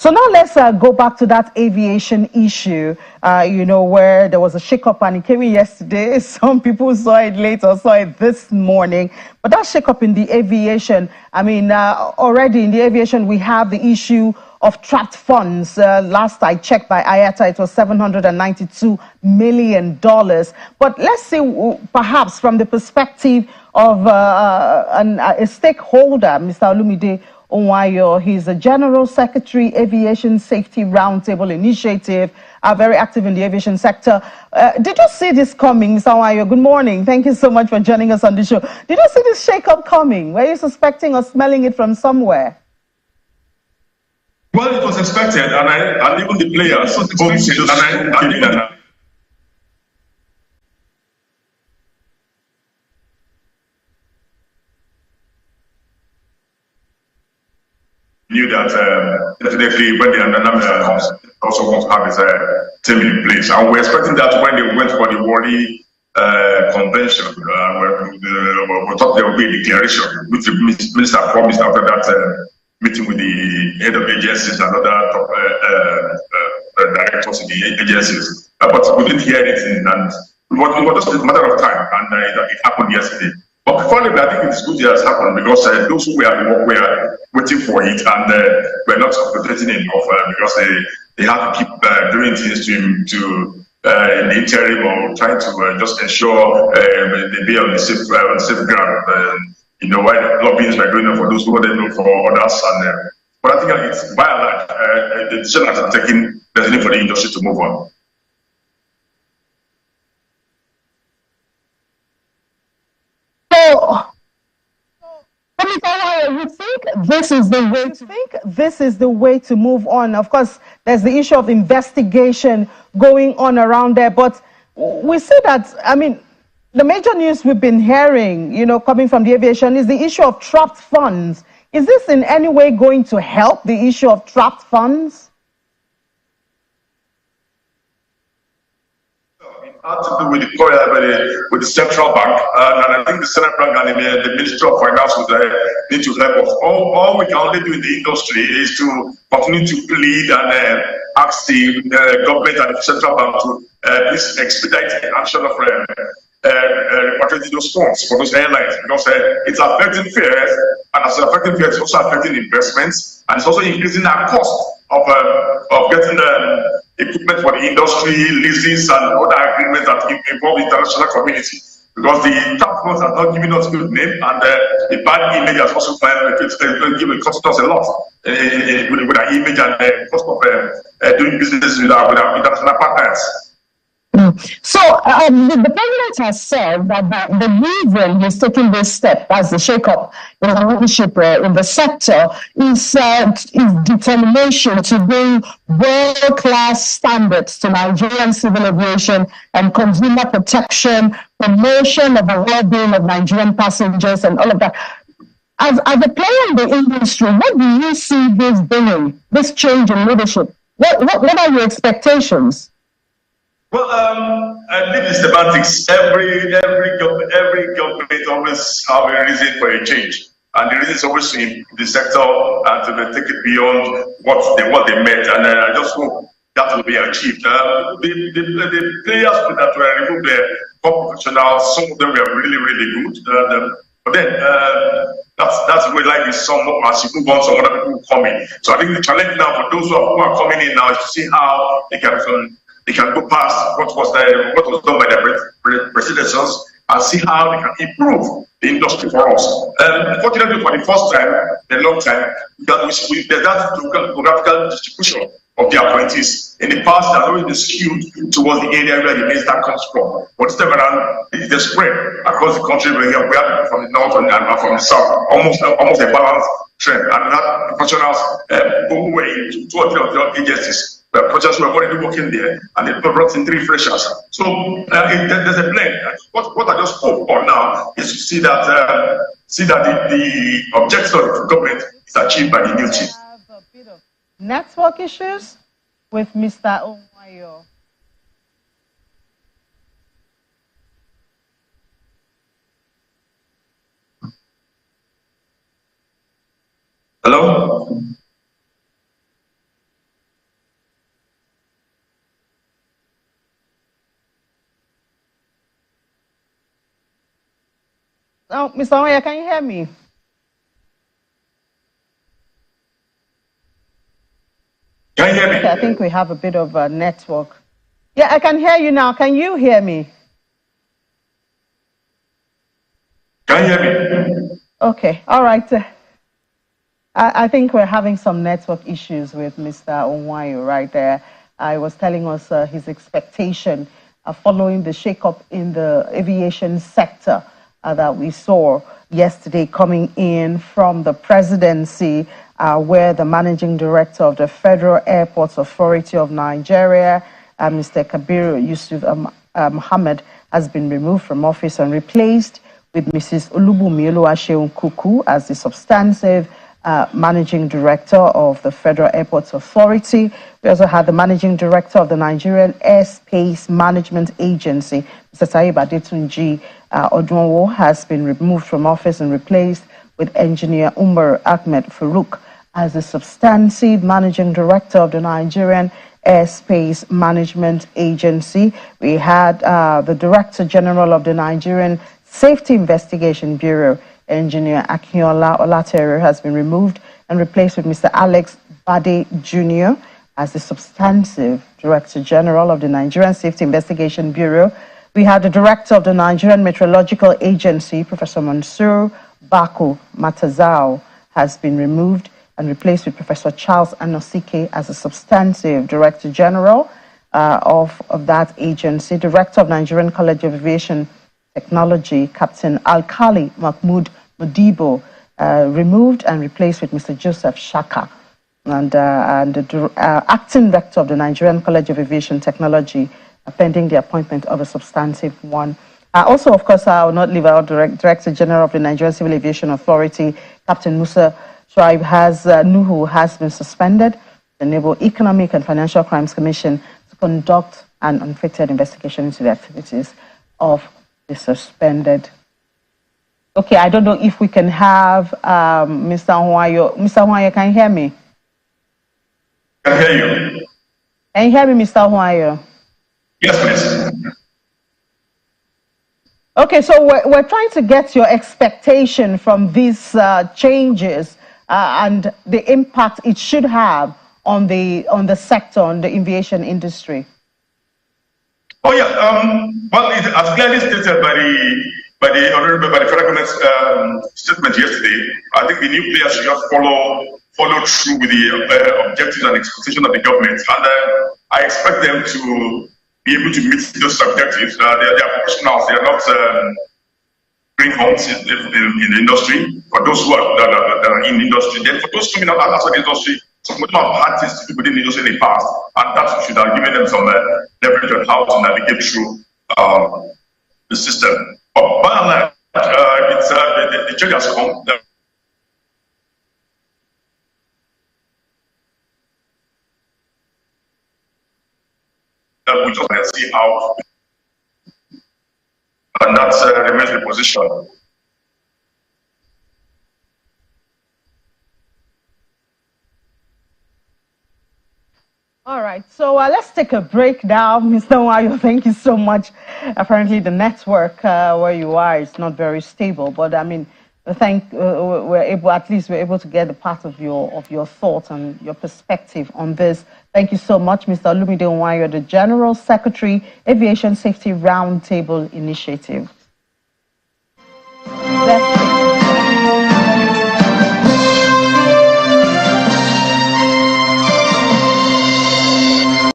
So now let's go back to that aviation issue, where there was a shakeup and it came in yesterday. Some people saw it late or saw it this morning. But that shakeup in the aviation, already in the aviation, we have the issue of trapped funds. Last I checked by IATA, it was $792 million. But let's see, perhaps from the perspective of a stakeholder, Mr. Olumide Ohunayo. He's the General Secretary, Aviation Safety Roundtable Initiative, very active in the aviation sector. Did you see this coming, Mr. Ohunayo? Good morning. Thank you so much for joining us on the show. Did you see this shake-up coming? Were you suspecting or smelling it from somewhere? Well, it was expected, and even the players, knew that definitely when the announcement comes, also want to have his team in place. And we're expecting that when they went for the Wally convention, we thought there would be a declaration, which the minister promised after that meeting with the head of agencies and other top directors in the agencies. But we didn't hear anything, and it was just a matter of time, and it happened yesterday. But before that, I think it's good it has happened because those who were waiting for it and were not concentrating enough because they have to keep doing things to in the interim or trying to just ensure they be on the safe ground. Why the lobbyings were going on for those who wanted to know for others. But I think it's by and large, the decision has been taken definitely for the industry to move on. You think this is the way to move on? Of course, there's the issue of investigation going on around there, but we see that, the major news we've been hearing, coming from the aviation is the issue of trapped funds. Is this in any way going to help the issue of trapped funds? Had to do with the central bank, and I think the central bank and the Ministry of Finance would need to help us. All we can only do in the industry is to continue to plead and ask the government and the central bank to please expedite the action of repatriating those funds for those airlines, because it's affecting fares, and as it's affecting fares, it's also affecting investments, and it's also increasing our cost of getting equipment for the industry, leases, and other agreements that involve the international community. Because the tax funds are not giving us good name, and the bad image has also cost us a lot with our image and the cost of doing business with our international partners. So the president has said that the reason he's taking this step as the shake-up in the leadership in the sector is determination to bring world-class standards to Nigerian civil aviation and consumer protection, promotion of the well-being of Nigerian passengers, and all of that. As a player in the industry, what do you see this bringing, this change in leadership? What are your expectations? Well, I think it's semantics. Every government always have a reason for a change, and the reason is always in the sector and to take it beyond what they met. And I just hope that will be achieved. The players that were removed, the top professionals, some of them were really good. But then that's where like some as you move on, some other people come in. So I think the challenge now for those who are coming in now is to see how they can go past what was done by their predecessors and see how they can improve the industry for us. Unfortunately, for the first time in a long time, there's that geographical distribution of the appointees. In the past, they have always been skewed towards the area where the minister comes from. But this time around, it's the spread across the country. We have people from the north and from the south, almost a balanced trend. And that professionals who were in 2 or 3 of the agencies. The projects were already working there, and they brought in 3 freshers. So there's a blend. What I just hope for now is to see that the objective of the government is achieved by the new team. Have a bit of network issues with Mr. Ohunayo. Hello. Mr. Ohunayo, can you hear me? Can you hear me? Okay, I think we have a bit of a network. Yeah, I can hear you now. Can you hear me? Can you hear me? Okay, all right. I think we're having some network issues with Mr. Ohunayo right there. I was telling us his expectation following the shakeup in the aviation sector that we saw yesterday coming in from the presidency, where the managing director of the Federal Airports Authority of Nigeria, Mr. Kabiru Yusuf Muhammad, has been removed from office and replaced with Mrs. Olumide Ohunayo as the substantive managing director of the Federal Airports Authority. We also had the managing director of the Nigerian Airspace Management Agency, Mr. Taib Adetunji Odunwo, has been removed from office and replaced with engineer Umar Ahmed Farouk as the substantive managing director of the Nigerian Airspace Management Agency. We had the Director General of the Nigerian Safety Investigation Bureau, Engineer Akinola Olatere, has been removed and replaced with Mr. Alex Bade Jr. as the substantive Director General of the Nigerian Safety Investigation Bureau. We had the Director of the Nigerian Meteorological Agency, Professor Mansour Bako Matazao, has been removed and replaced with Professor Charles Anosike as the substantive Director General of that agency. Director of Nigerian College of Aviation Technology, Captain Alkali Mahmoud Modibo, removed and replaced with Mr. Joseph Shaka. And the acting rector of the Nigerian College of Aviation Technology, pending the appointment of a substantive one. Also, of course, I will not leave out Director General of the Nigerian Civil Aviation Authority, Captain Musa Shuaib Nuhu, has been suspended. The Naval Economic and Financial Crimes Commission to conduct an unfettered investigation into the activities of the suspended. Okay, I don't know if we can have Mr. Ohunayo. Mr. Ohunayo, can you hear me? I can hear you. Can you hear me, Mr. Ohunayo? Yes, please. Okay, so we're trying to get your expectation from these changes and the impact it should have on the sector, on the aviation industry. Oh yeah, well, it, as clearly stated by the federal government's statement yesterday, I think the new players should just follow through with the objectives and expectations of the government, and I expect them to be able to meet those objectives. They are professionals; they are not greenhorns in the industry. For those who are that are in the industry, then for those coming out outside the industry, some of them have had things to do within the industry in the past, and that should have given them some leverage on how to navigate through the system. But by and large, it's the change has come. We just see how, and that remains the position. All right, so let's take a break now, Mr. Ohunayo. Thank you so much. Apparently, the network where you are is not very stable, but I mean, we're able to get a part of your thoughts and your perspective on this. Thank you so much, Mr. Olumide Ohunayo, the General Secretary, Aviation Safety Roundtable Initiative.